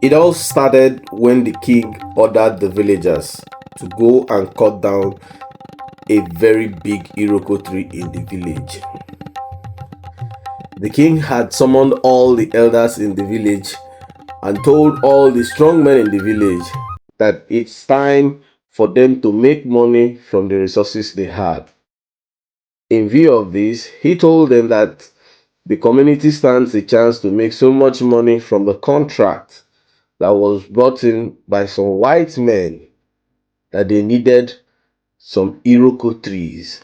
It all started when the king ordered the villagers to go and cut down a very big Iroko tree in the village. The king had summoned all the elders in the village and told all the strong men in the village that it's time for them to make money from the resources they had. In view of this, he told them that the community stands a chance to make so much money from the contract that was brought in by some white men that they needed some Iroko trees.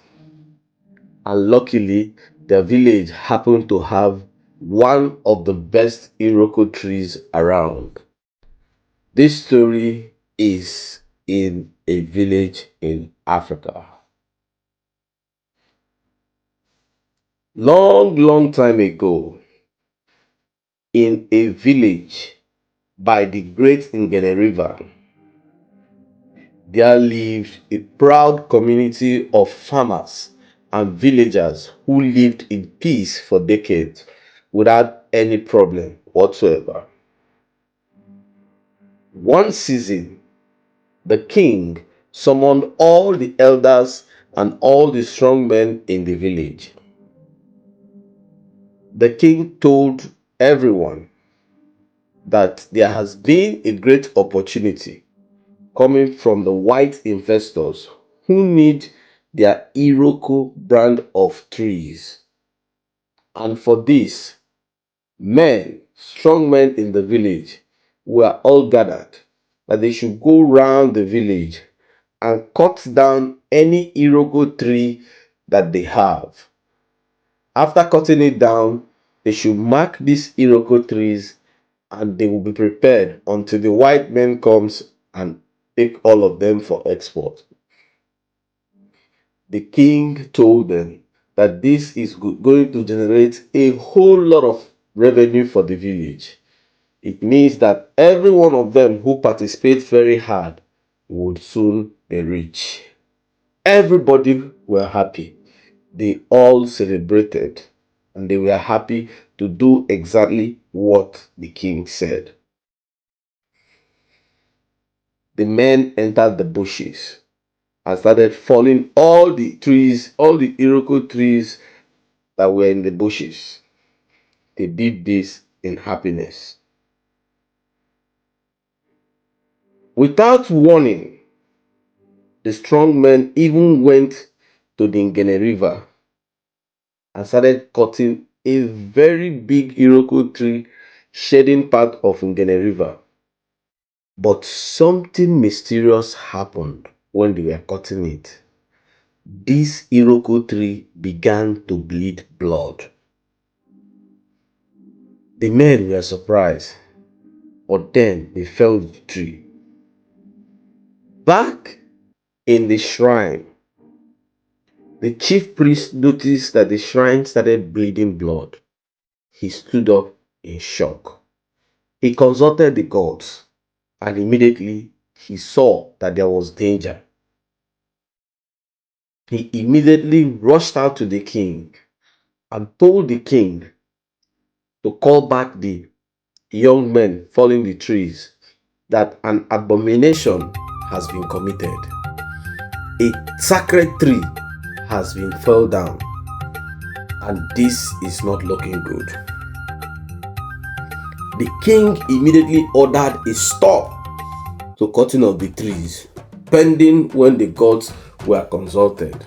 And luckily, their village happened to have one of the best Iroko trees around. This story is in a village in Africa. Long time ago, in a village by the great Ngene River, there lived a proud community of farmers and villagers who lived in peace for decades without any problem whatsoever. One season, the king summoned all the elders and all the strong men in the village. The king told everyone that there has been a great opportunity coming from the white investors who need their Iroko brand of trees. And for this, strong men in the village, were all gathered that they should go round the village and cut down any Iroko tree that they have. After cutting it down, they should mark these Iroko trees and they will be prepared until the white man comes and take all of them for export. The king told them that this is going to generate a whole lot of revenue for the village. It means that every one of them who participates very hard would soon be rich. Everybody were happy. They all celebrated and they were happy to do exactly what the king said. The men entered the bushes and started falling all the trees, all the Iroko trees that were in the bushes. They did this in happiness. Without warning, the strong men even went to the Ngene River and started cutting a very big Iroko tree shedding part of Ngene River. But something mysterious happened when they were cutting it. This Iroko tree began to bleed blood. The men were surprised, but then they felled the tree. Back in the shrine, the chief priest noticed that the shrine started bleeding blood. He stood up in shock. He consulted the gods and immediately he saw that there was danger. He immediately rushed out to the king and told the king to call back the young men falling the trees, that an abomination has been committed. A sacred tree has been felled down and this is not looking good. The king immediately ordered a stop to cutting of the trees, pending when the gods were consulted.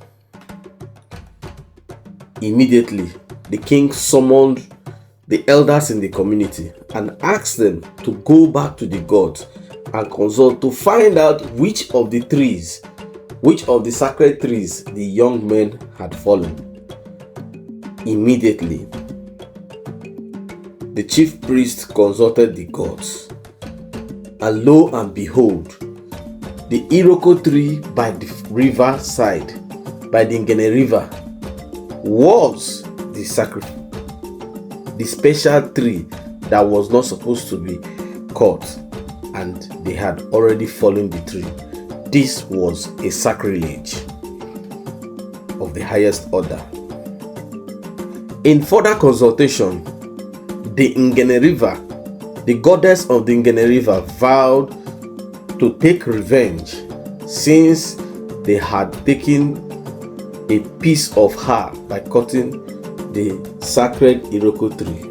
Immediately, the king summoned the elders in the community and asked them to go back to the gods and consult to find out which of the sacred trees the young men had fallen. Immediately, the chief priest consulted the gods, and lo and behold, the Iroko tree by the river side, by the Ngene River, was the special tree that was not supposed to be cut, and they had already fallen the tree. This was a sacrilege of the highest order. In further consultation, the Ngene River The goddess of the Ngene River vowed to take revenge since they had taken a piece of her by cutting the sacred Iroko tree.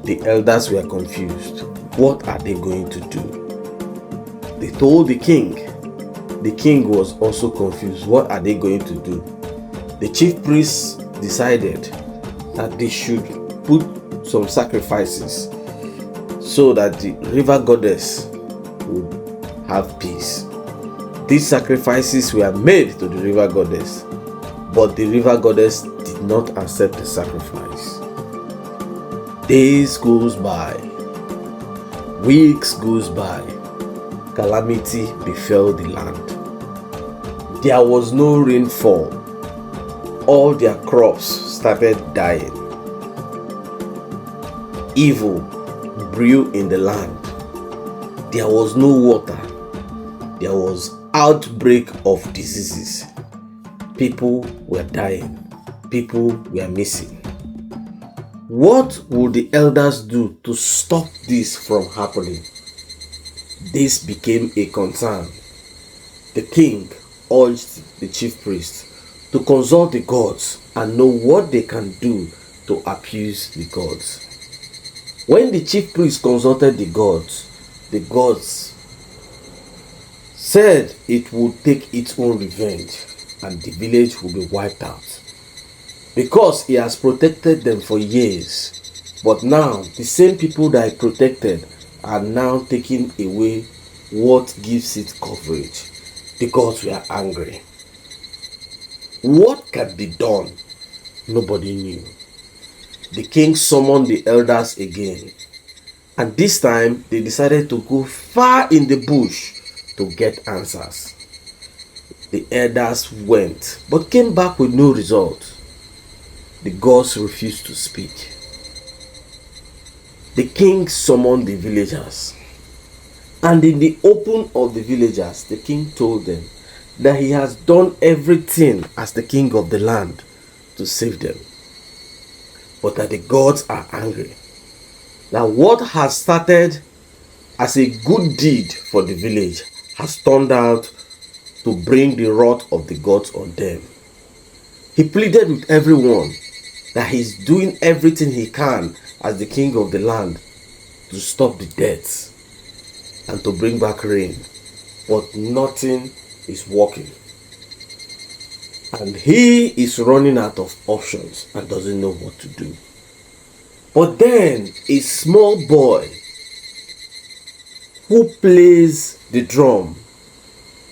The elders were confused. What are they going to do? They told the king. The king was also confused. What are they going to do? The chief priests decided that they should put some sacrifices so that the river goddess would have peace. These sacrifices were made to the river goddess, but the river goddess did not accept the sacrifice. Days goes by, weeks goes by, calamity befell the land. There was no rainfall. All their crops started dying. Evil brew in the land. There was no water. There was outbreak of diseases. People were dying. People were missing. What would the elders do to stop this from happening? This became a concern. The king urged the chief priest to consult the gods and know what they can do to appease the gods. When the chief priest consulted the gods said it would take its own revenge and the village would be wiped out. Because he has protected them for years. But now, the same people that he protected are now taking away what gives it coverage. The gods were angry. What can be done? Nobody knew. The king summoned the elders again. And this time, they decided to go far in the bush to get answers. The elders went, but came back with no result. The gods refused to speak. The king summoned the villagers. And in the open of the villagers, the king told them that he has done everything as the king of the land to save them. But that the gods are angry. That what has started as a good deed for the village has turned out to bring the wrath of the gods on them. He pleaded with everyone that he's doing everything he can as the king of the land to stop the deaths and to bring back rain. But nothing is working. And he is running out of options and doesn't know what to do. But then a small boy who plays the drum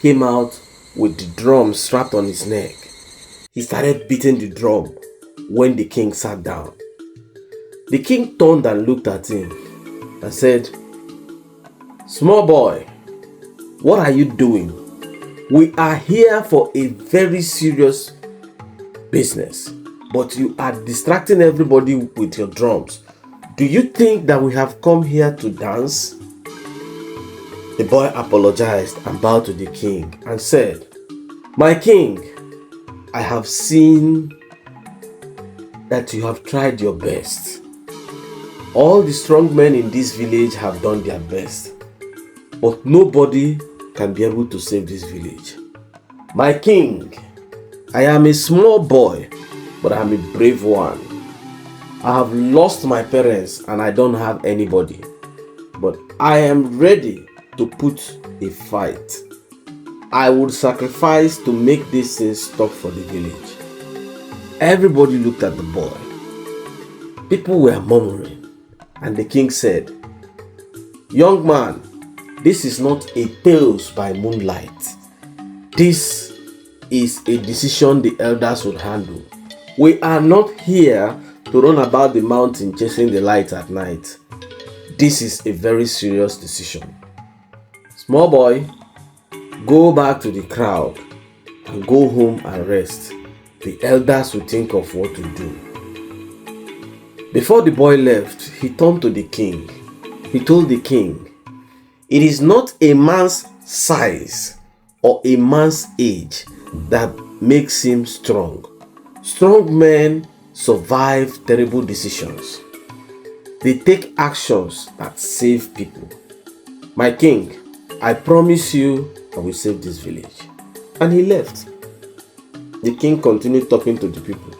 came out with the drum strapped on his neck. He started beating the drum when the king sat down. The king turned and looked at him and said, "Small boy, what are you doing? We are here for a very serious business, but you are distracting everybody with your drums. Do you think that we have come here to dance?" The boy apologized and bowed to the king and said, "My king, I have seen that you have tried your best. All the strong men in this village have done their best, but nobody can be able to save this village. My king, I am a small boy, but I am a brave one. I have lost my parents and I don't have anybody, but I am ready to put a fight. I would sacrifice to make this thing stop for the village." Everybody looked at the boy. People were murmuring, and the king said, "Young man, this is not a tales by moonlight. This is a decision the elders would handle. We are not here to run about the mountain chasing the light at night. This is a very serious decision. Small boy, go back to the crowd and go home and rest. The elders will think of what to do." Before the boy left, he turned to the king. He told the king, "It is not a man's size or a man's age that makes him strong. Strong men survive terrible decisions. They take actions that save people. My king, I promise you I will save this village. And he left. The king continued talking to the people.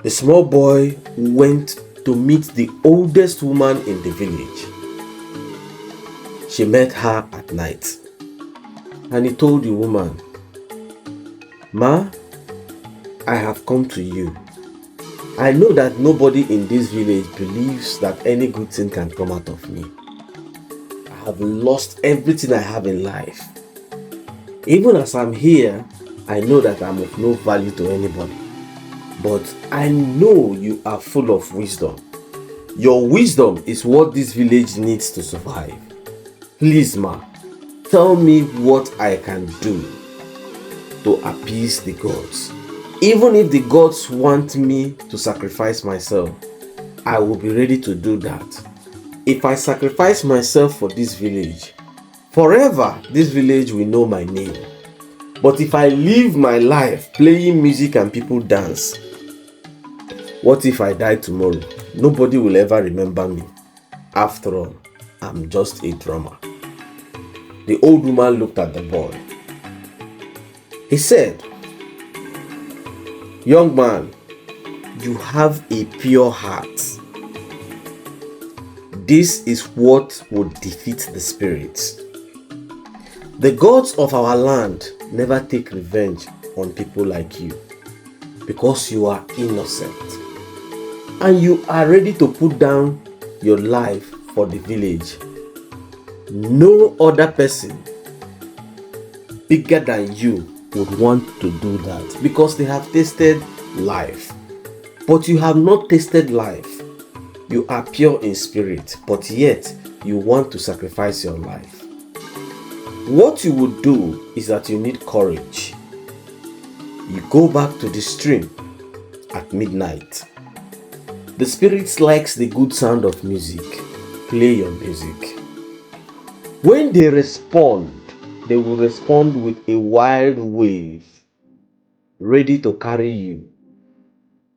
The small boy went to meet the oldest woman in the village. She met her at night. And he told the woman, "Ma, I have come to you. I know that nobody in this village believes that any good thing can come out of me. I have lost everything I have in life. Even as I'm here, I know that I'm of no value to anybody. But I know you are full of wisdom. Your wisdom is what this village needs to survive. Please, ma, tell me what I can do to appease the gods. Even if the gods want me to sacrifice myself, I will be ready to do that. If I sacrifice myself for this village, forever this village will know my name. But if I live my life playing music and people dance, what if I die tomorrow? Nobody will ever remember me. After all, I'm just a drummer." The old woman looked at the boy. He said, "Young man, you have a pure heart. This is what would defeat the spirits. The gods of our land never take revenge on people like you because you are innocent and you are ready to put down your life for the village. No other person bigger than you would want to do that because they have tasted life. But you have not tasted life. You are pure in spirit, but yet you want to sacrifice your life. What you would do is that you need courage. You go back to the stream at midnight. The spirits likes the good sound of music. Play your music. When they respond, they will respond with a wild wave, ready to carry you.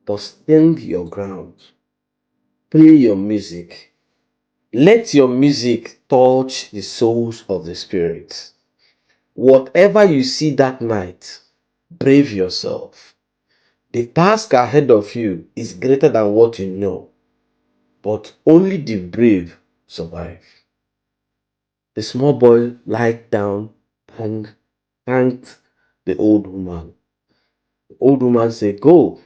But stand your ground. Play your music. Let your music touch the souls of the spirits. Whatever you see that night, brave yourself. The task ahead of you is greater than what you know, but only the brave survive." The small boy lied down and thanked the old woman. The old woman said, "Go.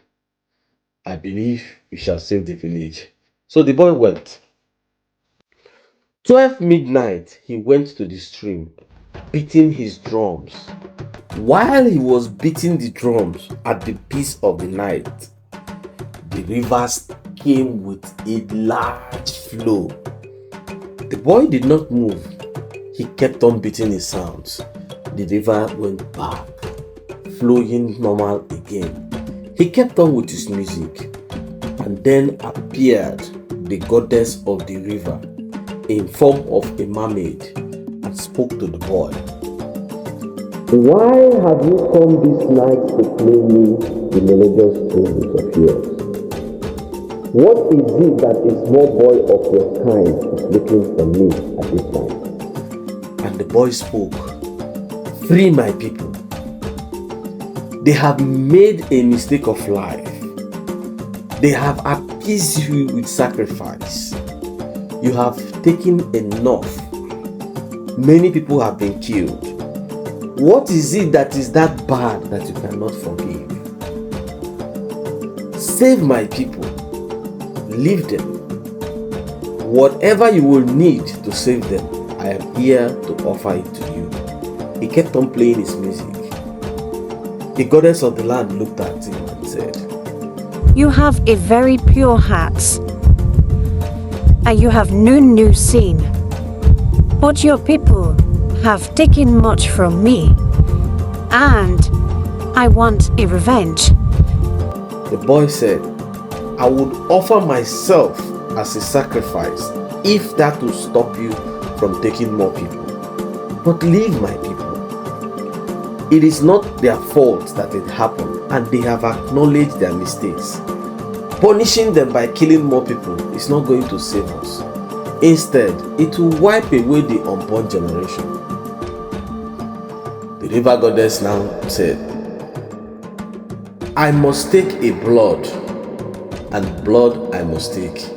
I believe we shall save the village." So the boy went. 12 midnight, he went to the stream, beating his drums. While he was beating the drums at the peace of the night, the rivers came with a large flow. The boy did not move. He kept on beating his sounds. The river went back, flowing normal again. He kept on with his music, and then appeared the goddess of the river in form of a mermaid and spoke to the boy. "Why have you come this night to play me the melodious tunes of yours? What is it that a small boy of your kind is looking for me at this time?" And the boy spoke, "Free my people. They have made a mistake of life. They have appeased you with sacrifice. You have taken enough. Many people have been killed. What is it that is that bad that you cannot forgive? Save my people. Leave them. Whatever you will need to save them, I am here to offer it to you." He kept on playing his music. The goddess of the land looked at him and said, "You have a very pure heart, and you have no new sin. But your people have taken much from me, and I want a revenge." The boy said, "I would offer myself as a sacrifice if that will stop you from taking more people. But leave my people. It is not their fault that it happened, and they have acknowledged their mistakes. Punishing them by killing more people is not going to save us. Instead, it will wipe away the unborn generation. The river goddess now said, I must take a blood, and blood I must take.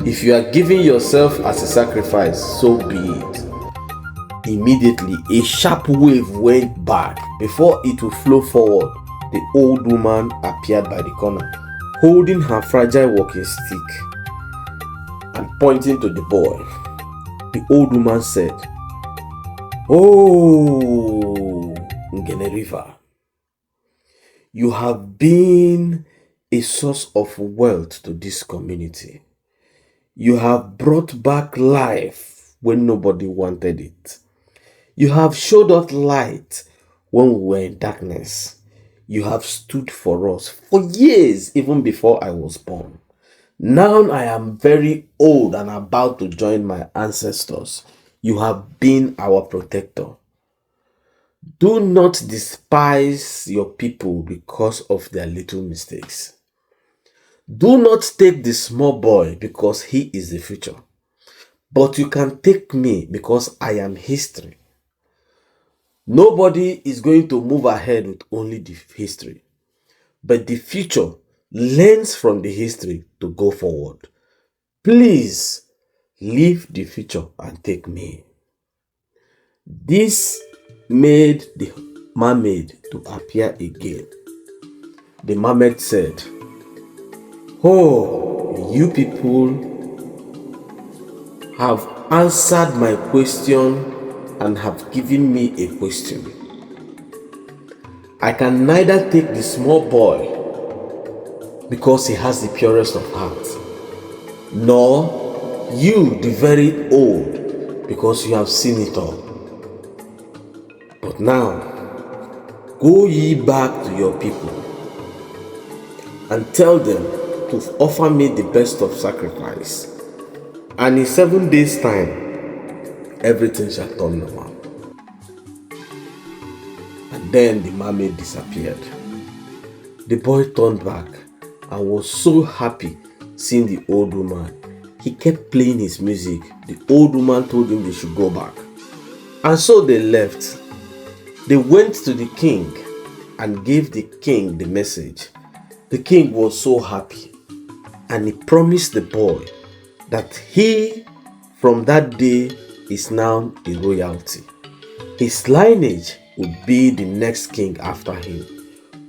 If you are giving yourself as a sacrifice, so be it. Immediately, a sharp wave went back. Before it would flow forward, the old woman appeared by the corner, holding her fragile walking stick and pointing to the boy. The old woman said, Oh, Ngene River, you have been a source of wealth to this community. You have brought back life when nobody wanted it. You have showed us light when we were in darkness. You have stood for us for years, even before I was born. Now I am very old and about to join my ancestors. You have been our protector. Do not despise your people because of their little mistakes. Do not take the small boy because he is the future. But you can take me because I am history. Nobody is going to move ahead with only the history. But the future learns from the history to go forward. Please leave the future and take me. This made the mermaid to appear again. The mermaid said, Oh, you people have answered my question and have given me a question. I can neither take the small boy because he has the purest of hearts, nor you, the very old, because you have seen it all. But now, go ye back to your people and tell them to offer me the best of sacrifice. And in 7 days' time, everything shall turn normal. And then the mermaid disappeared. The boy turned back and was so happy seeing the old woman. He kept playing his music. The old woman told him they should go back. And so they left. They went to the king and gave the king the message. The king was so happy, and he promised the boy that he, from that day, is now a royalty. His lineage would be the next king after him,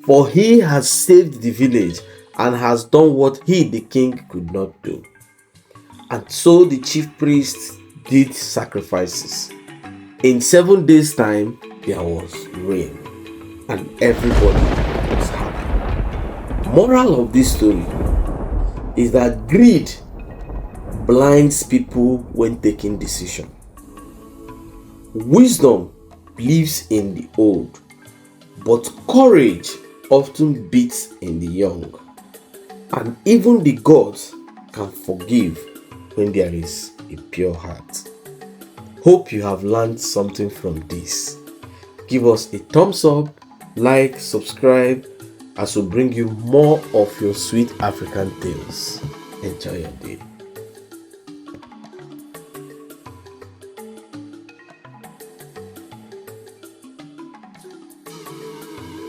for he has saved the village and has done what he, the king, could not do. And so the chief priest did sacrifices. In 7 days' time, there was rain, and everybody was happy. Moral of this story is that greed blinds people when taking decision. Wisdom lives in the old, but courage often beats in the young. And even the gods can forgive when there is a pure heart. Hope you have learned something from this. Give us a thumbs up, like, subscribe, as we bring you more of your sweet African tales. Enjoy your day.